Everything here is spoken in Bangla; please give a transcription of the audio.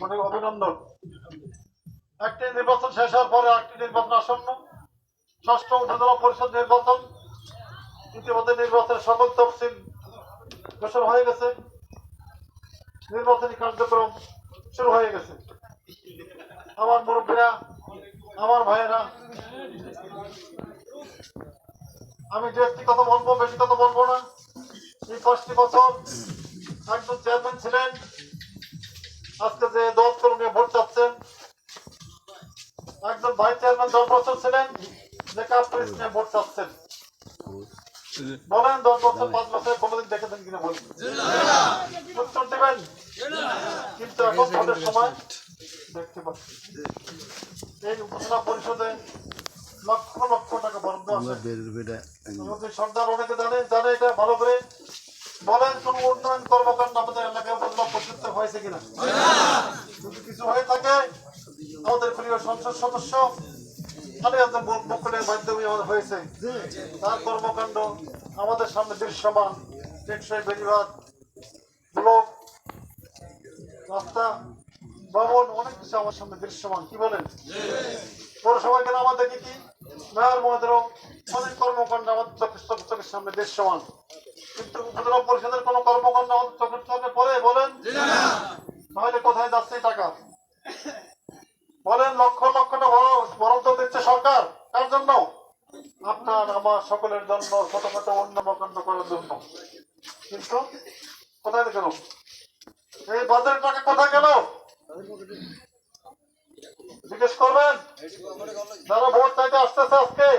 অনেক অভিনন্দন। একটি নির্বাচন শেষ হওয়ার পরে একটি নির্বাচন আসন্ন, ষষ্ঠ উপজেলা পরিষদ নির্বাচন। ইতিমধ্যে নির্বাচনের সকল তফসিল ঘোষণা হয়ে গেছে, নির্বাচনী কার্যক্রম শুরু হয়ে গেছে। আমার মুরব্বীরা, আমার ভাইয়েরা, আমি যে একটি কথা বলবো, বেশি কথা বলবো না। এই 5টি বছর একজন চেয়ারম্যান ছিলেন, আজকে যে 10 কর্মী ভোট চাচ্ছেন। একজন ভাইস চেয়ারম্যান 10 বছর ছিলেন, যে কাপ্রিস নিয়ে ভোট চাচ্ছেন। বলেন 10 বছর 5 বছর কোনোদিন দেখেছেন কিনা বলুন? উত্তর দেবেন। কিন্তু এখন ভোটের সময় দেখতে পাচ্ছি এই উপজেলা পরিষদে লক্ষ লক্ষ টাকা বরাদ্দ আছে। সরকার অনেকে জানে এটা ভালো করে। বলেন কোন উন্নয়ন কর্মকাণ্ড আমাদের এলাকায় প্রযুক্ত হয়েছে কিনা? যদি কিছু হয়ে থাকে, আমাদের প্রিয় সংসদ সদস্য মুখ্যের মাধ্যমে হয়েছে, তার কর্মকাণ্ড আমাদের সামনে দৃশ্যমান। টেকসই বেড়িবাঁধ, ব্লক, রাস্তা, ভবন, অনেক কিছু আমার সামনে দৃশ্যমান। কি বলেন? পৌরসভায় গেলে আমাদের কি মেয়র মহোদয় অনেক কর্মকাণ্ড আমাদের চোখের সামনে দৃশ্যমান। কিন্তু উপজেলা পরিষদের কোন কর্মকাণ্ড আমাদের চোখের সামনে পড়ে? বলেন। তাহলে কোথায় যাচ্ছে টাকা? বলেন লক্ষ লক্ষ টাকা বরাদ্দ দিচ্ছে সরকার, কার জন্য? আপনার আমার সকলের জন্য, ছোটখাটো উন্নয়ন করার জন্য। কিন্তু কোথায় গেল এই বাজারের টাকা? কোথায় গেল জিজ্ঞেস করবেন যারা ভোট চাইতে আসতেছে আজকে।